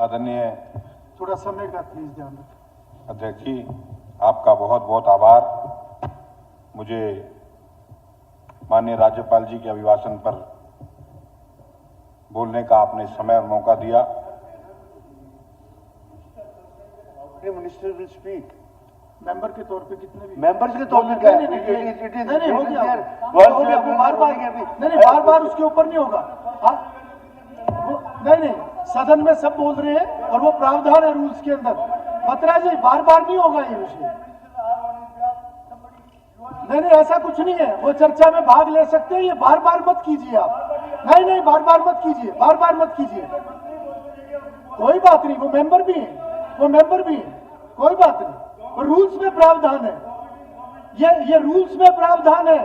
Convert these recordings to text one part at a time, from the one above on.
आदरणीय थोड़ा समय का प्लीज ध्यान रखें। अध्यक्ष जी, आपका बहुत बहुत आभार। मुझे माननीय राज्यपाल जी के अभिभाषण पर बोलने का आपने समय और मौका दिया। Minister will speak. मेंबर के तौर पे कितने भी मेंबर्स के तौर पे क्या है? नहीं हो गया, बार बार उसके ऊपर नहीं होगा। नहीं, सदन में सब बोल रहे हैं और वो प्रावधान है रूल्स के अंदर। बत्रा जी, बार बार नहीं होगा ये विषय। नहीं, ऐसा कुछ नहीं है। वो चर्चा में भाग ले सकते हैं, ये बार बार मत कीजिए आप। नहीं, बार बार मत कीजिए, बार बार मत कीजिए। कोई बात नहीं, वो मेंबर भी है, कोई बात नहीं। और रूल्स में प्रावधान है, ये रूल्स में प्रावधान है,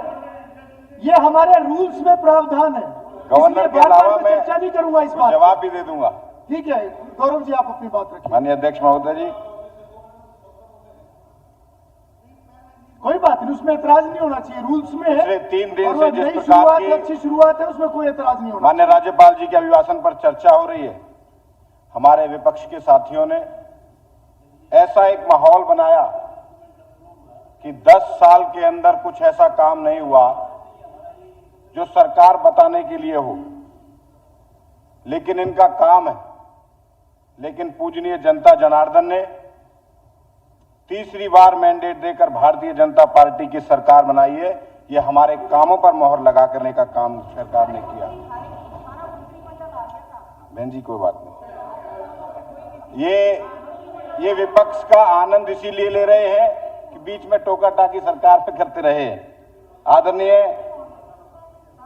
ये हमारे रूल्स में प्रावधान है। गवर्नर के अलावा मैं चर्चा नहीं करूंगा इस बात। जवाब भी दे दूंगा। ठीक है गौरव जी, आप अपनी बात रखिए। माननीय अध्यक्ष महोदय जी, कोई बात नहीं, उसमें एतराज नहीं होना चाहिए। रूल्स में है। पिछले 3 दिन और से वो जिस नई प्रकार शुरुआत की अच्छी शुरुआत है, उसमें कोई एतराज नहीं होना। माननीय राज्यपाल जी के अभिभाषण पर चर्चा हो रही है। हमारे विपक्ष के साथियों ने ऐसा एक माहौल बनाया कि 10 साल के अंदर कुछ ऐसा काम नहीं हुआ जो सरकार बताने के लिए हो, लेकिन इनका काम है। लेकिन पूजनीय जनता जनार्दन ने तीसरी बार मैंडेट देकर भारतीय जनता पार्टी की सरकार बनाई है। यह हमारे कामों पर मोहर लगा करने का काम सरकार ने किया। बहन जी, कोई बात नहीं। ये विपक्ष का आनंद इसीलिए ले रहे हैं कि बीच में टोका टाकी सरकार पे करते रहे।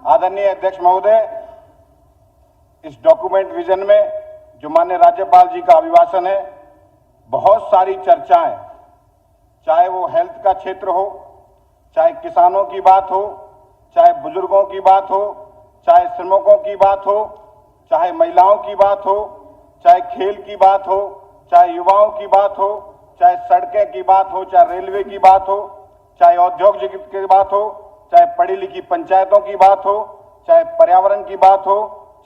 आदरणीय अध्यक्ष महोदय, इस डॉक्यूमेंट विजन में जो माननीय राज्यपाल जी का अभिभाषण है, बहुत सारी चर्चाएं, चाहे वो हेल्थ का क्षेत्र हो, चाहे किसानों की बात हो, चाहे बुजुर्गों की बात हो, चाहे श्रमिकों की बात हो, चाहे महिलाओं की बात हो, चाहे खेल की बात हो, चाहे युवाओं की बात हो, चाहे सड़कें की बात हो, चाहे रेलवे की बात हो, चाहे उद्योग जगत की बात हो, चाहे पढ़ी लिखी पंचायतों की बात हो, चाहे पर्यावरण की बात हो,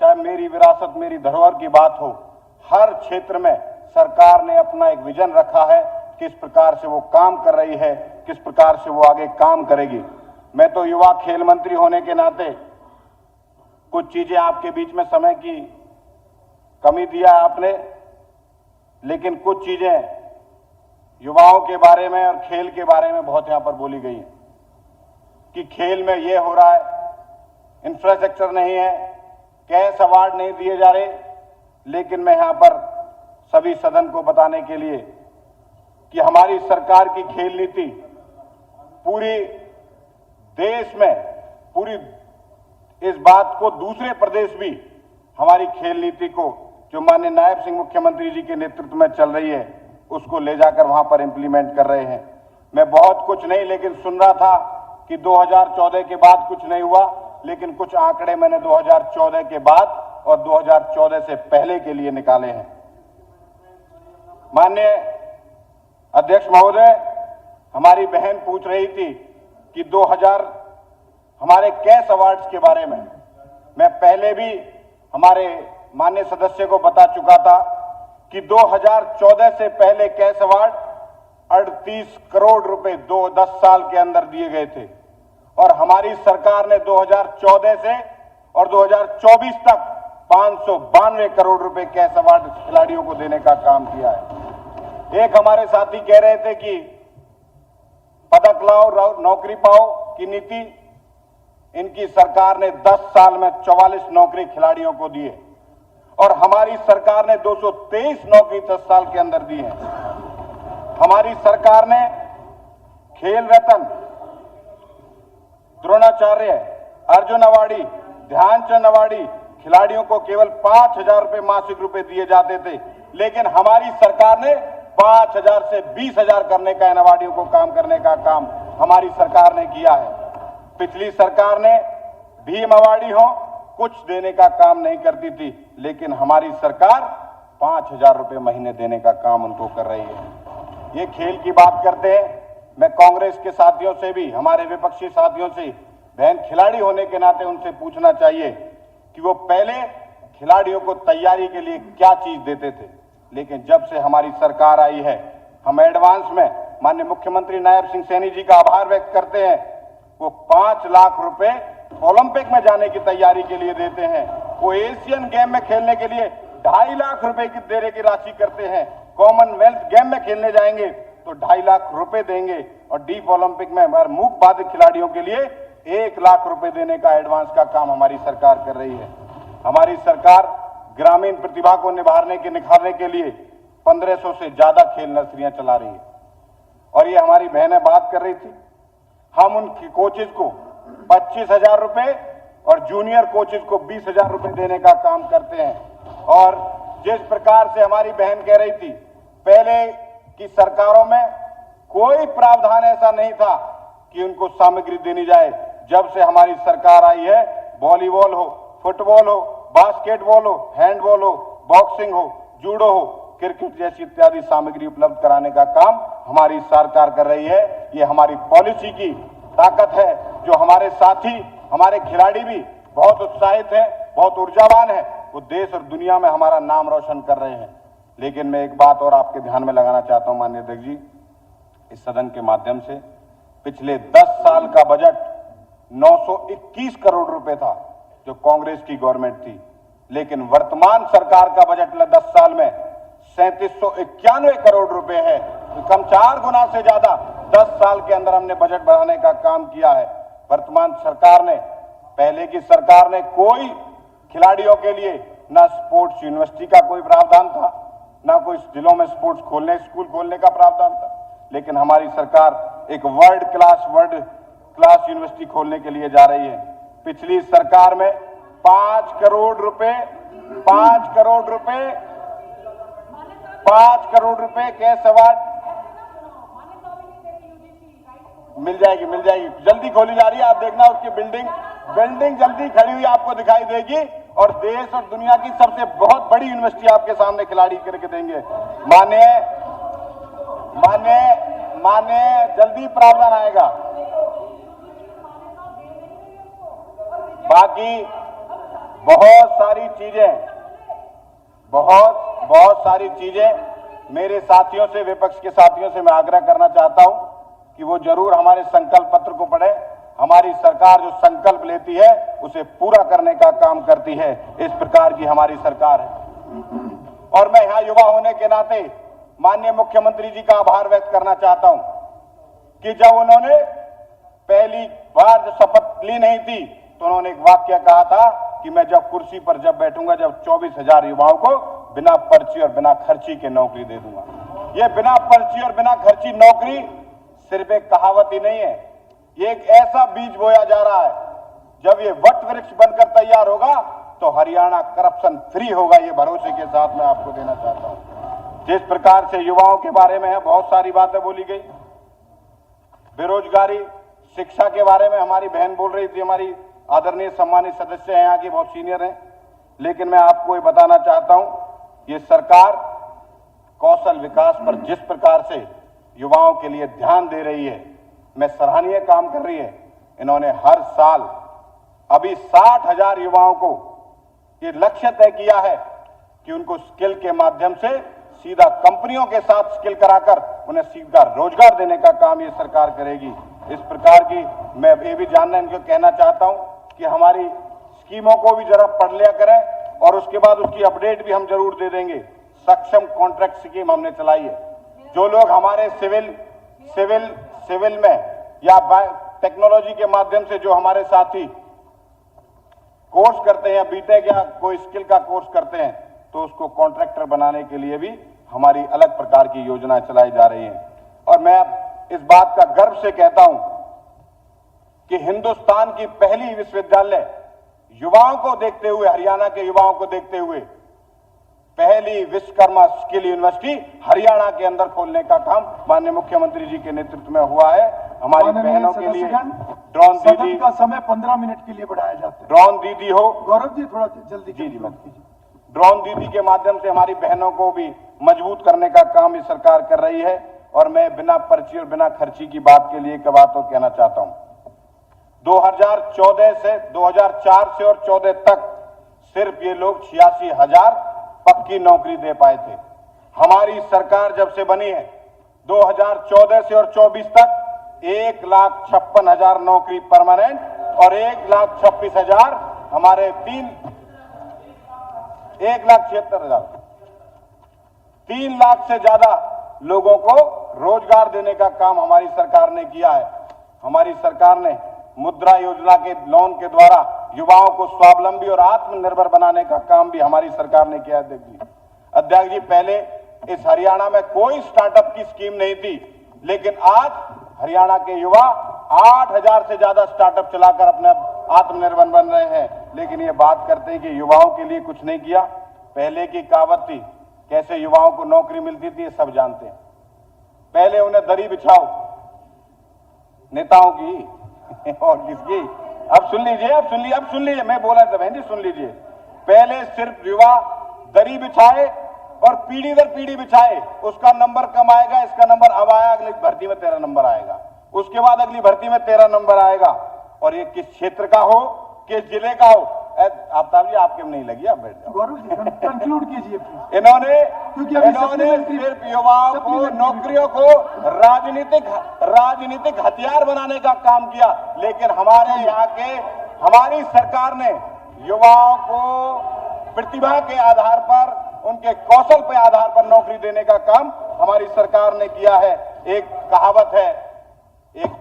चाहे मेरी विरासत मेरी धरोहर की बात हो, हर क्षेत्र में सरकार ने अपना एक विजन रखा है। किस प्रकार से वो काम कर रही है, किस प्रकार से वो आगे काम करेगी। मैं तो युवा खेल मंत्री होने के नाते कुछ चीजें आपके बीच में समय की कमी दिया आपने, लेकिन कुछ चीजें युवाओं के बारे में और खेल के बारे में बहुत यहां पर बोली गई है कि खेल में ये हो रहा है, इंफ्रास्ट्रक्चर नहीं है, कैश अवार्ड नहीं दिए जा रहे। लेकिन मैं यहां पर सभी सदन को बताने के लिए कि हमारी सरकार की खेल नीति पूरी देश में, पूरी इस बात को दूसरे प्रदेश भी हमारी खेल नीति को जो माननीय नायब सिंह मुख्यमंत्री जी के नेतृत्व में चल रही है, उसको ले जाकर वहां पर इंप्लीमेंट कर रहे हैं। मैं बहुत कुछ नहीं, लेकिन सुन रहा था कि 2014 के बाद कुछ नहीं हुआ, लेकिन कुछ आंकड़े मैंने 2014 के बाद और 2014 से पहले के लिए निकाले हैं। माननीय अध्यक्ष महोदय, हमारी बहन पूछ रही थी कि 2000 हमारे कैश अवार्ड्स के बारे में मैं पहले भी हमारे माननीय सदस्य को बता चुका था कि 2014 से पहले कैश अवार्ड 38 करोड़ रुपए 10 साल के अंदर दिए गए थे, और हमारी सरकार ने 2014 से और 2024 तक 592 करोड़ रुपए कैश अवार्ड खिलाड़ियों को देने का काम किया है। एक हमारे साथी कह रहे थे कि पदक लाओ नौकरी पाओ की नीति, इनकी सरकार ने 10 साल में 44 नौकरी खिलाड़ियों को दी है, और हमारी सरकार ने 223 नौकरी 10 साल के अंदर दी है। हमारी सरकार ने खेल रत्न, द्रोणाचार्य, अर्जुन अवार्डी, ध्यानचंद अवार्डी खिलाड़ियों को केवल 5,000 रुपए मासिक रुपए दिए जाते थे, लेकिन हमारी सरकार ने 5,000 से 20,000 करने का, इन अवार्डियों को काम करने का काम हमारी सरकार ने किया है। पिछली सरकार ने भीम अवार्डी हो कुछ देने का काम नहीं करती थी, लेकिन हमारी सरकार 5,000 रुपए महीने देने का काम उनको कर रही है। ये खेल की बात करते हैं। मैं कांग्रेस के साथियों से भी, हमारे विपक्षी साथियों से, बहन खिलाड़ी होने के नाते उनसे पूछना चाहिए कि वो पहले खिलाड़ियों को तैयारी के लिए क्या चीज देते थे। लेकिन जब से हमारी सरकार आई है, हम एडवांस में माननीय मुख्यमंत्री नायब सिंह सैनी जी का आभार व्यक्त करते हैं। वो 5 लाख रुपए ओलंपिक में जाने की तैयारी के लिए देते हैं। वो एशियन गेम में खेलने के लिए 2.5 लाख रुपए की देने की राशि करते हैं। कॉमनवेल्थ गेम में खेलने जाएंगे तो 2.5 लाख रुपए देंगे और डीप ओलंपिक में हमारे मूक बाधित खिलाड़ियों के लिए 1 लाख रुपए देने का एडवांस का काम हमारी सरकार कर रही है। हमारी सरकार ग्रामीण प्रतिभा को निखारने के लिए 1500 से ज्यादा खेल नर्सरियां चला रही है। और ये हमारी बहनें बात कर रही थी, हम उन कोचेज को 25,000 रुपए और जूनियर कोचेज को 20,000 रुपए देने का काम करते हैं। और जिस प्रकार से हमारी बहन कह रही थी, पहले की सरकारों में कोई प्रावधान ऐसा नहीं था कि उनको सामग्री देनी जाए। जब से हमारी सरकार आई है, वॉलीबॉल हो, फुटबॉल हो, बास्केटबॉल हो, हैंडबॉल हो, बॉक्सिंग हो, जूडो हो, क्रिकेट जैसी इत्यादि सामग्री उपलब्ध कराने का काम हमारी सरकार कर रही है। ये हमारी पॉलिसी की ताकत है, जो हमारे साथी, हमारे खिलाड़ी भी बहुत उत्साहित हैं, बहुत ऊर्जावान हैं। वो देश और दुनिया में हमारा नाम रोशन कर रहे हैं। लेकिन मैं एक बात और आपके ध्यान में लगाना चाहता हूं माननीय अध्यक्ष जी, इस सदन के माध्यम से, पिछले 10 साल का बजट 921 करोड़ रुपए था जो कांग्रेस की गवर्नमेंट थी, लेकिन वर्तमान सरकार का बजट 10 साल में 3791 करोड़ रुपए है। तो कम 4 गुना से ज्यादा 10 साल के अंदर हमने बजट बढ़ाने का काम किया है। वर्तमान सरकार ने, पहले की सरकार ने कोई खिलाड़ियों के लिए ना स्पोर्ट्स यूनिवर्सिटी का कोई प्रावधान था, ना कोई जिलों में स्पोर्ट्स स्कूल खोलने का प्रावधान था। लेकिन हमारी सरकार एक वर्ल्ड क्लास यूनिवर्सिटी खोलने के लिए जा रही है। पिछली सरकार में 5 करोड़ रुपए कैश अवार्ड मिल जाएगी, जल्दी खोली जा रही है। आप देखना, उसकी बिल्डिंग जल्दी खड़ी हुई आपको दिखाई देगी और देश और दुनिया की सबसे बहुत बड़ी यूनिवर्सिटी आपके सामने खिलाड़ी करके देंगे। माने जल्दी प्रावधान आएगा। बाकी बहुत सारी चीजें मेरे साथियों से, विपक्ष के साथियों से मैं आग्रह करना चाहता हूं कि वो जरूर हमारे संकल्प पत्र को पढ़े। हमारी सरकार जो संकल्प लेती है उसे पूरा करने का काम करती है। इस प्रकार की हमारी सरकार है। और मैं यहां युवा होने के नाते माननीय मुख्यमंत्री जी का आभार व्यक्त करना चाहता हूं कि जब उन्होंने पहली बार शपथ ली नहीं थी तो उन्होंने एक वाक्य कहा था कि मैं जब कुर्सी पर बैठूंगा, जब 24,000 युवाओं को बिना पर्ची और बिना खर्ची के नौकरी दे दूंगा। ये बिना पर्ची और बिना खर्ची नौकरी सिर्फ एक कहावत ही नहीं है, ये एक ऐसा बीज बोया जा रहा है, जब ये वट वृक्ष बनकर तैयार होगा तो हरियाणा करप्शन फ्री होगा। ये भरोसे के साथ मैं आपको देना चाहता हूं। जिस प्रकार से युवाओं के बारे में है, बहुत सारी बातें बोली गई, बेरोजगारी, शिक्षा के बारे में हमारी बहन बोल रही थी, हमारी आदरणीय सम्मानित सदस्य हैं, यहाँ की बहुत सीनियर हैं। लेकिन मैं आपको ये बताना चाहता हूं, ये सरकार कौशल विकास पर जिस प्रकार से युवाओं के लिए ध्यान दे रही है, मैं सराहनीय काम कर रही है। इन्होंने हर साल अभी 60,000 युवाओं को ये लक्ष्य तय किया है कि उनको स्किल के माध्यम से सीधा कंपनियों के साथ स्किल कराकर उन्हें सीधा रोजगार देने का काम ये सरकार करेगी। इस प्रकार की मैं ये भी जानना इनको कहना चाहता हूं कि हमारी स्कीमों को भी जरा पढ़ लिया करें और उसके बाद उसकी अपडेट भी हम जरूर दे देंगे। सक्षम कॉन्ट्रैक्ट स्कीम हमने चलाई है। जो लोग हमारे सिविल में या टेक्नोलॉजी के माध्यम से जो हमारे साथी कोर्स करते हैं, बीटेक या कोई स्किल का कोर्स करते हैं, तो उसको कॉन्ट्रैक्टर बनाने के लिए भी हमारी अलग प्रकार की योजनाएं चलाई जा रही हैं। और मैं इस बात का गर्व से कहता हूं कि हिंदुस्तान की पहली विश्वविद्यालय युवाओं को देखते हुए, हरियाणा के युवाओं को देखते हुए, पहली विश्वकर्मा स्किल यूनिवर्सिटी हरियाणा के अंदर खोलने का काम माननीय मुख्यमंत्री जी के नेतृत्व में हुआ है। हमारी बहनों के लिए ड्रोन दीदी का समय 15 मिनट के लिए बढ़ाया जाता है। ड्रोन दीदी हो, गौरव जी थोड़ा जल्दी जी मत कीजिए। ड्रोन दीदी के माध्यम से हमारी बहनों को भी मजबूत करने का काम ये सरकार कर रही है। और मैं बिना पर्ची और बिना खर्ची की बात के लिए एक बात और कहना चाहता हूं। 2004 से और 14 तक सिर्फ ये लोग 86,000 पक्की नौकरी दे पाए थे। हमारी सरकार जब से बनी है 2014 से और 24 तक 1,56,000 नौकरी परमानेंट और 1,26,000 हमारे 1,76,000 3 लाख से ज्यादा लोगों को रोजगार देने का काम हमारी सरकार ने किया है। हमारी सरकार ने मुद्रा योजना के लोन के द्वारा युवाओं को स्वावलंबी और आत्मनिर्भर बनाने का काम भी हमारी सरकार ने किया। अध्यक्ष जी, पहले इस हरियाणा में कोई स्टार्टअप की स्कीम नहीं थी, लेकिन आज हरियाणा के युवा 8,000 से ज्यादा स्टार्टअप चलाकर अपने आत्मनिर्भर बन रहे हैं। लेकिन ये बात करते हैं कि युवाओं के लिए कुछ नहीं किया। पहले की कहावत थी, कैसे युवाओं को नौकरी मिलती थी ये सब जानते हैं। पहले उन्हें दरी बिछाओ, नेताओं की और किसकी। अब सुन लीजिए, मैं बोला था बहन जी, सुन लीजिए। पहले सिर्फ युवा दरी बिछाए और पीढ़ी दर पीढ़ी बिछाए, उसका नंबर कम आएगा, इसका नंबर अब आया, अगली भर्ती में 13 नंबर आएगा, उसके बाद अगली भर्ती में 13 नंबर आएगा। और ये किस क्षेत्र का हो, किस जिले का हो, आफ्ताब जी आपके में नहीं लगी, आप बैठ जाओ। गौरव जी कंक्लूड कीजिए प्लीज। इन्होंने सिर्फ युवाओं को, नौकरियों को राजनीतिक हथियार बनाने का काम किया। लेकिन हमारी सरकार ने युवाओं को प्रतिभा के आधार पर, उनके कौशल के आधार पर नौकरी देने का काम हमारी सरकार ने किया है। एक कहावत है, एक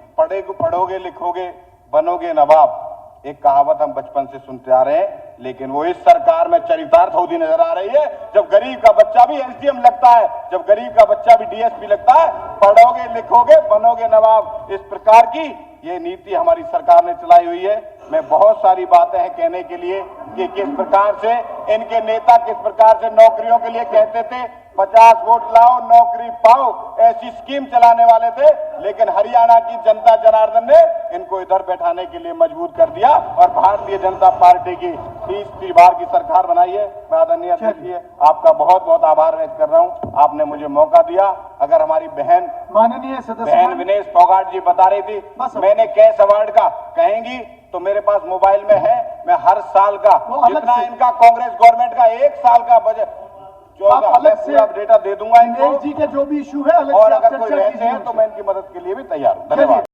पढ़ोगे लिखोगे बनोगे नवाब, एक कहावत हम बचपन से सुनते आ रहे हैं, लेकिन वो इस सरकार में चरितार्थ होती नजर आ रही है। जब गरीब का बच्चा भी एसडीएम लगता है, जब गरीब का बच्चा भी डीएसपी लगता है, पढ़ोगे लिखोगे बनोगे नवाब, इस प्रकार की ये नीति हमारी सरकार ने चलाई हुई है। मैं बहुत सारी बातें हैं कहने के लिए कि किस प्रकार से इनके नेता किस प्रकार से नौकरियों के लिए कहते थे 50 वोट लाओ नौकरी पाओ, ऐसी स्कीम चलाने वाले थे। लेकिन हरियाणा की जनता जनार्दन ने इनको इधर बैठाने के लिए मजबूर कर दिया और भारतीय जनता पार्टी की 30 बार की सरकार बनाई है। मैं आदरणीय अध्यक्ष जी आपका बहुत बहुत आभार व्यक्त कर रहा हूं, आपने मुझे मौका दिया। अगर हमारी बहन माननीय सदस्य बहन विनेश फोगाट जी बता रही थी मैंने कैश अवार्ड का कहेंगी, तो मेरे पास मोबाइल में है, मैं हर साल का जितना इनका कांग्रेस गवर्नमेंट का 1 साल का बजट अलग से डेटा दे दूंगा इनको। जी के जो भी इशू है अलग और से अगर कोई रहते हैं तो मैं इनकी मदद के लिए भी तैयार हूं। धन्यवाद।